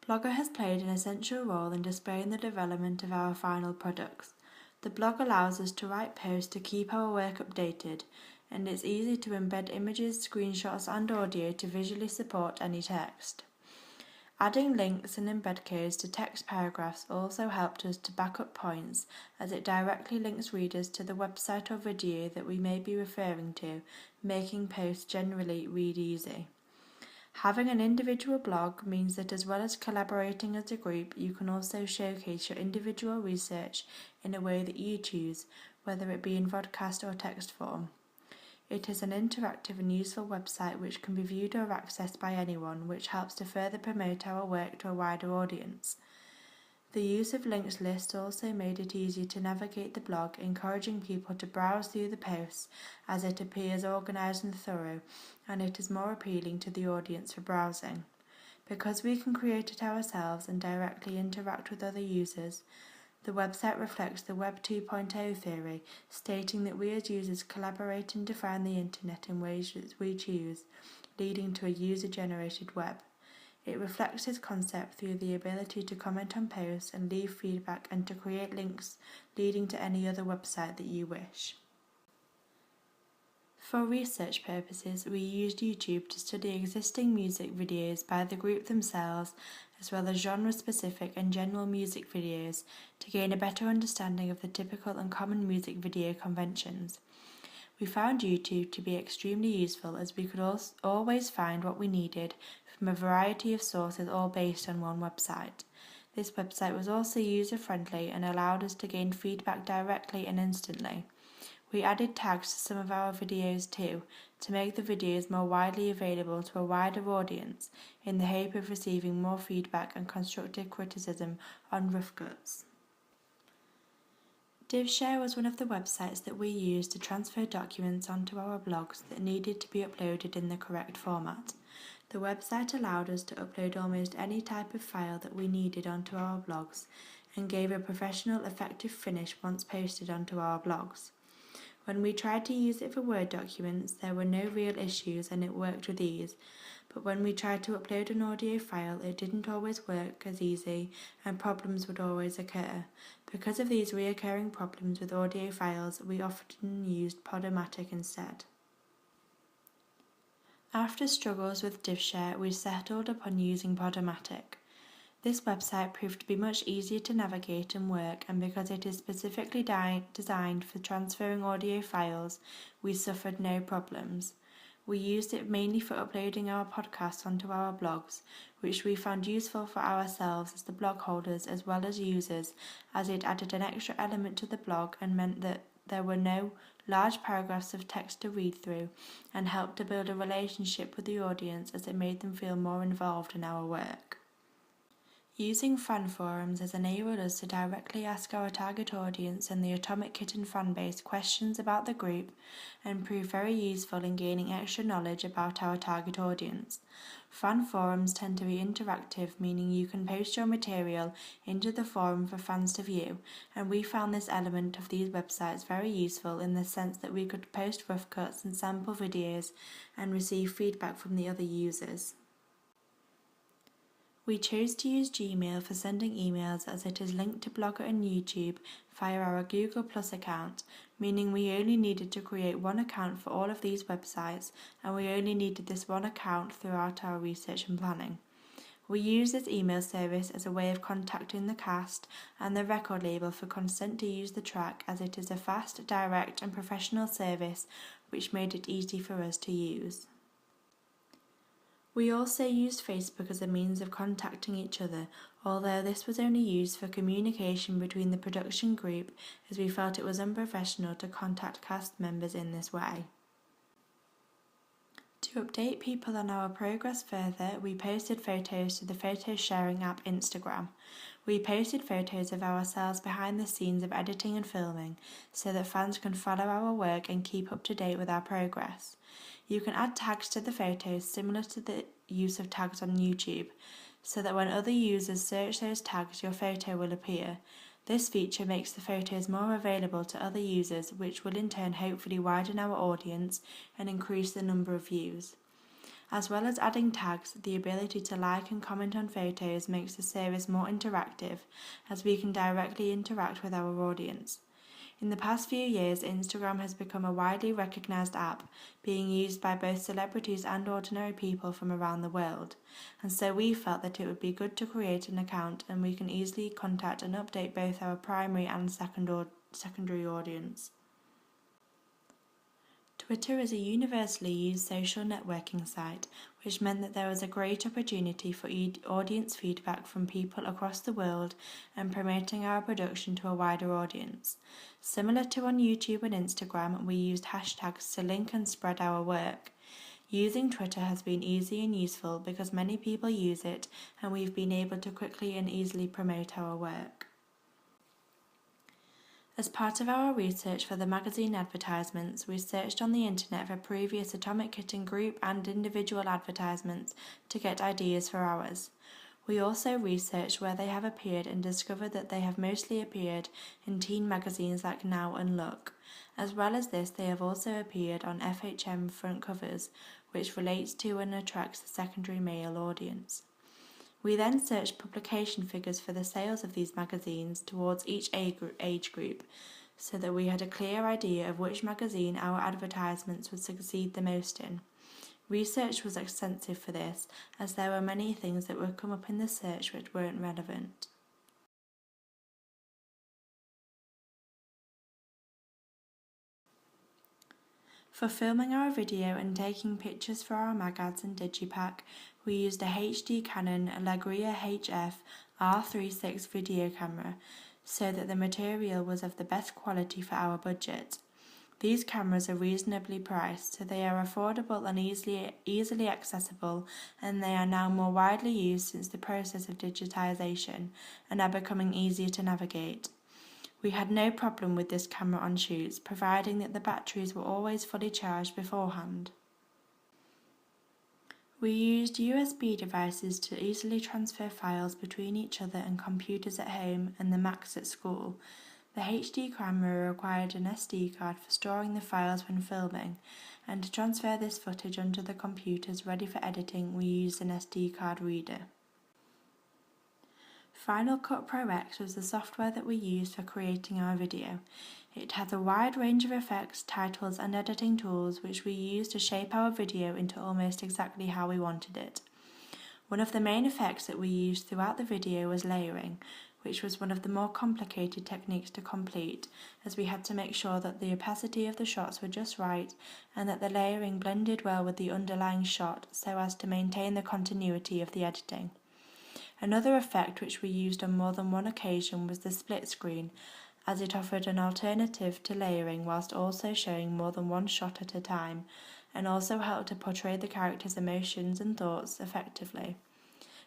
Blogger has played an essential role in displaying the development of our final products. The blog allows us to write posts to keep our work updated, and it's easy to embed images, screenshots and audio to visually support any text. Adding links and embed codes to text paragraphs also helped us to back up points, as it directly links readers to the website or video that we may be referring to, making posts generally read easy. Having an individual blog means that as well as collaborating as a group, you can also showcase your individual research in a way that you choose, whether it be in vodcast or text form. It is an interactive and useful website which can be viewed or accessed by anyone, which helps to further promote our work to a wider audience. The use of links lists also made it easier to navigate the blog, encouraging people to browse through the posts as it appears organised and thorough, and it is more appealing to the audience for browsing. Because we can create it ourselves and directly interact with other users, the website reflects the Web 2.0 theory, stating that we as users collaborate and define the internet in ways that we choose, leading to a user-generated web. It reflects this concept through the ability to comment on posts and leave feedback and to create links leading to any other website that you wish. For research purposes, we used YouTube to study existing music videos by the group themselves, as well as genre-specific and general music videos, to gain a better understanding of the typical and common music video conventions. We found YouTube to be extremely useful, as we could always find what we needed from a variety of sources, all based on one website. This website was also user-friendly and allowed us to gain feedback directly and instantly. We added tags to some of our videos too, to make the videos more widely available to a wider audience, in the hope of receiving more feedback and constructive criticism on rough cuts. DivShare was one of the websites that we used to transfer documents onto our blogs that needed to be uploaded in the correct format. The website allowed us to upload almost any type of file that we needed onto our blogs, and gave a professional, effective finish once posted onto our blogs. When we tried to use it for Word documents, there were no real issues and it worked with ease, but when we tried to upload an audio file, it didn't always work as easy and problems would always occur. Because of these reoccurring problems with audio files, we often used Podomatic instead. After struggles with DivShare, we settled upon using Podomatic. This website proved to be much easier to navigate and work, and because it is specifically designed for transferring audio files, we suffered no problems. We used it mainly for uploading our podcasts onto our blogs, which we found useful for ourselves as the blog holders as well as users, as it added an extra element to the blog and meant that there were no large paragraphs of text to read through, and helped to build a relationship with the audience as it made them feel more involved in our work. Using fan forums has enabled us to directly ask our target audience and the Atomic Kitten fanbase questions about the group, and prove very useful in gaining extra knowledge about our target audience. Fan forums tend to be interactive, meaning you can post your material into the forum for fans to view, and we found this element of these websites very useful in the sense that we could post rough cuts and sample videos and receive feedback from the other users. We chose to use Gmail for sending emails, as it is linked to Blogger and YouTube via our Google Plus account, meaning we only needed to create one account for all of these websites, and we only needed this one account throughout our research and planning. We use this email service as a way of contacting the cast and the record label for consent to use the track, as it is a fast, direct and professional service which made it easy for us to use. We also used Facebook as a means of contacting each other, although this was only used for communication between the production group, as we felt it was unprofessional to contact cast members in this way. To update people on our progress further, we posted photos to the photo sharing app Instagram. We posted photos of ourselves behind the scenes of editing and filming, so that fans can follow our work and keep up to date with our progress. You can add tags to the photos similar to the use of tags on YouTube, so that when other users search those tags, your photo will appear. This feature makes the photos more available to other users, which will in turn hopefully widen our audience and increase the number of views. As well as adding tags, the ability to like and comment on photos makes the service more interactive, as we can directly interact with our audience. In the past few years, Instagram has become a widely recognized app, being used by both celebrities and ordinary people from around the world, and so we felt that it would be good to create an account and we can easily contact and update both our primary and secondary audience. Twitter is a universally used social networking site, which meant that there was a great opportunity for audience feedback from people across the world and promoting our production to a wider audience. Similar to on YouTube and Instagram, we used hashtags to link and spread our work. Using Twitter has been easy and useful because many people use it, and we've been able to quickly and easily promote our work. As part of our research for the magazine advertisements, we searched on the internet for previous Atomic Kitten group and individual advertisements to get ideas for ours. We also researched where they have appeared and discovered that they have mostly appeared in teen magazines like Now and Look. As well as this, they have also appeared on FHM front covers, which relates to and attracts the secondary male audience. We then searched publication figures for the sales of these magazines towards each age group, so that we had a clear idea of which magazine our advertisements would succeed the most in. Research was extensive for this, as there were many things that would come up in the search which weren't relevant. For filming our video and taking pictures for our mag ads and digipack, we used a HD Canon Allegria HF R36 video camera, so that the material was of the best quality for our budget. These cameras are reasonably priced, so they are affordable and easily accessible, and they are now more widely used since the process of digitization and are becoming easier to navigate. We had no problem with this camera on shoots, providing that the batteries were always fully charged beforehand. We used USB devices to easily transfer files between each other and computers at home and the Macs at school. The HD camera required an SD card for storing the files when filming, and to transfer this footage onto the computers ready for editing, we used an SD card reader. Final Cut Pro X was the software that we used for creating our video. It has a wide range of effects, titles and editing tools which we used to shape our video into almost exactly how we wanted it. One of the main effects that we used throughout the video was layering, which was one of the more complicated techniques to complete, as we had to make sure that the opacity of the shots were just right and that the layering blended well with the underlying shot so as to maintain the continuity of the editing. Another effect which we used on more than one occasion was the split screen, as it offered an alternative to layering whilst also showing more than one shot at a time, and also helped to portray the character's emotions and thoughts effectively.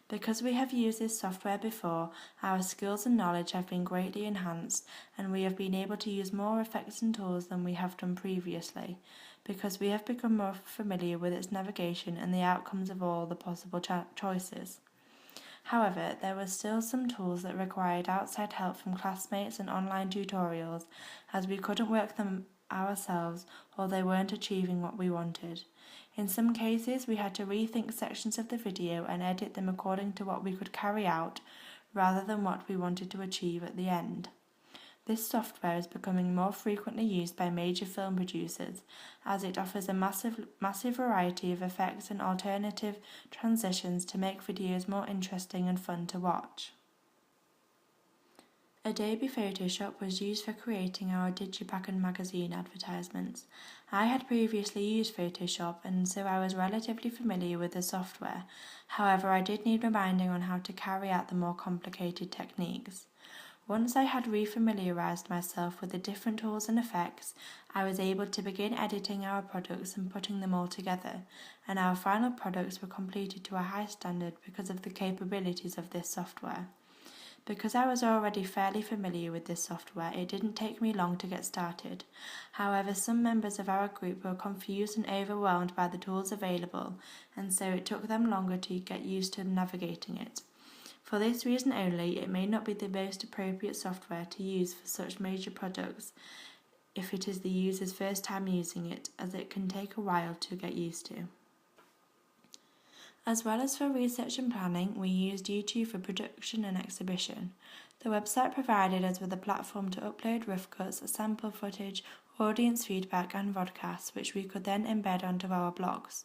Because we have used this software before, our skills and knowledge have been greatly enhanced, and we have been able to use more effects and tools than we have done previously, because we have become more familiar with its navigation and the outcomes of all the possible choices. However, there were still some tools that required outside help from classmates and online tutorials, as we couldn't work them ourselves or they weren't achieving what we wanted. In some cases, we had to rethink sections of the video and edit them according to what we could carry out, rather than what we wanted to achieve at the end. This software is becoming more frequently used by major film producers, as it offers a massive variety of effects and alternative transitions to make videos more interesting and fun to watch. Adobe Photoshop was used for creating our digipack and magazine advertisements. I had previously used Photoshop, and so I was relatively familiar with the software. However, I did need reminding on how to carry out the more complicated techniques. Once I had refamiliarized myself with the different tools and effects, I was able to begin editing our products and putting them all together, and our final products were completed to a high standard because of the capabilities of this software. Because I was already fairly familiar with this software, it didn't take me long to get started. However, some members of our group were confused and overwhelmed by the tools available, and so it took them longer to get used to navigating it. For this reason only, it may not be the most appropriate software to use for such major products if it is the user's first time using it, as it can take a while to get used to. As well as for research and planning, we used YouTube for production and exhibition. The website provided us with a platform to upload rough cuts, sample footage, audience feedback and vodcasts, which we could then embed onto our blogs.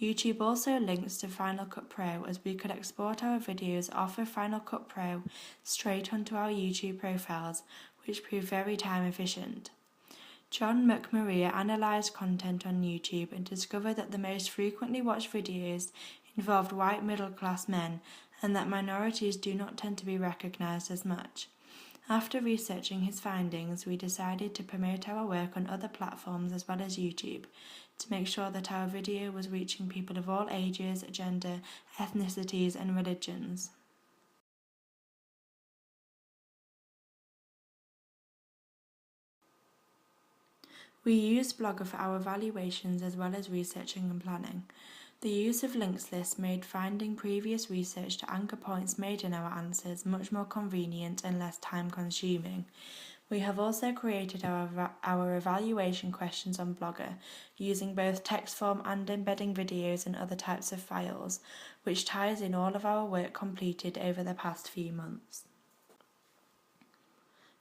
YouTube also links to Final Cut Pro, as we could export our videos off of Final Cut Pro straight onto our YouTube profiles, which proved very time efficient. John McMaria analysed content on YouTube and discovered that the most frequently watched videos involved white middle-class men, and that minorities do not tend to be recognised as much. After researching his findings, we decided to promote our work on other platforms as well as YouTube, to make sure that our video was reaching people of all ages, gender, ethnicities and religions. We used Blogger for our evaluations as well as researching and planning. The use of links lists made finding previous research to anchor points made in our answers much more convenient and less time-consuming. We have also created our evaluation questions on Blogger, using both text form and embedding videos and other types of files, which ties in all of our work completed over the past few months.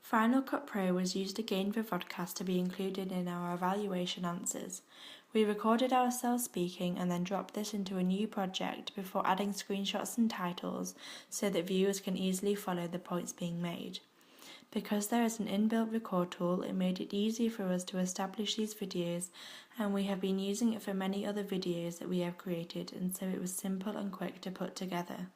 Final Cut Pro was used again for vodcast to be included in our evaluation answers. We recorded ourselves speaking and then dropped this into a new project before adding screenshots and titles so that viewers can easily follow the points being made. Because there is an inbuilt record tool, it made it easy for us to establish these videos, and we have been using it for many other videos that we have created, and so it was simple and quick to put together.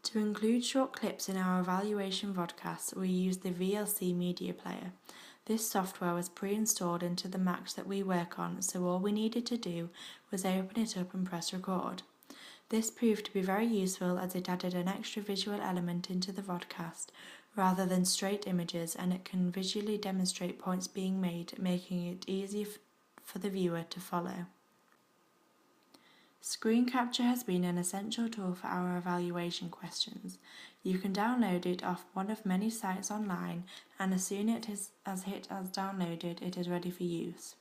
To include short clips in our evaluation vodcasts, we used the VLC Media Player. This software was pre-installed into the Macs that we work on, so all we needed to do was open it up and press record. This proved to be very useful as it added an extra visual element into the vodcast rather than straight images, and it can visually demonstrate points being made, making it easy for the viewer to follow. Screen capture has been an essential tool for our evaluation questions. You can download it off one of many sites online, and as soon as it has downloaded, it is ready for use.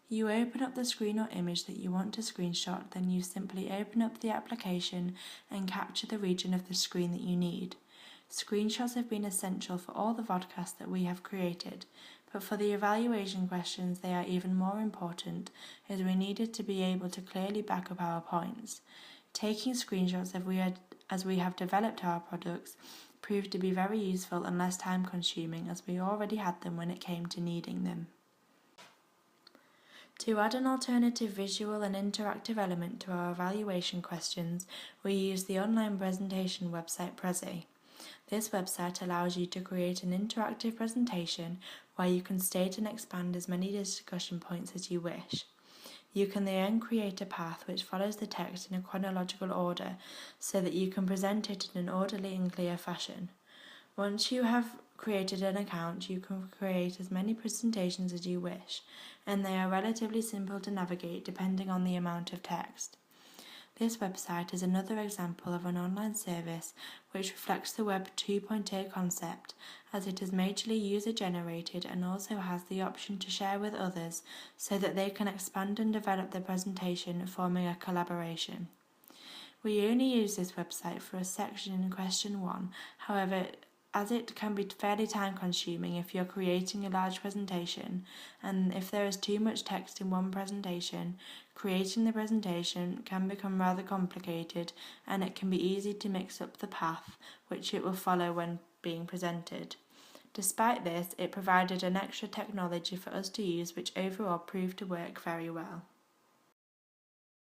You open up the screen or image that you want to screenshot, then you simply open up the application and capture the region of the screen that you need. Screenshots have been essential for all the vodcasts that we have created, but for the evaluation questions they are even more important, as we needed to be able to clearly back up our points. Taking screenshots as we have developed our products proved to be very useful and less time consuming, as we already had them when it came to needing them. To add an alternative visual and interactive element to our evaluation questions, we used the online presentation website Prezi. This website allows you to create an interactive presentation where you can state and expand as many discussion points as you wish. You can then create a path which follows the text in a chronological order so that you can present it in an orderly and clear fashion. Once you have created an account, you can create as many presentations as you wish, and they are relatively simple to navigate depending on the amount of text. This website is another example of an online service which reflects the Web 2.0 concept, as it is majorly user-generated and also has the option to share with others so that they can expand and develop the presentation, forming a collaboration. We only use this website for a section in question 1, however, as it can be fairly time-consuming if you're creating a large presentation, and if there is too much text in one presentation, creating the presentation can become rather complicated, and it can be easy to mix up the path which it will follow when being presented. Despite this, it provided an extra technology for us to use which overall proved to work very well.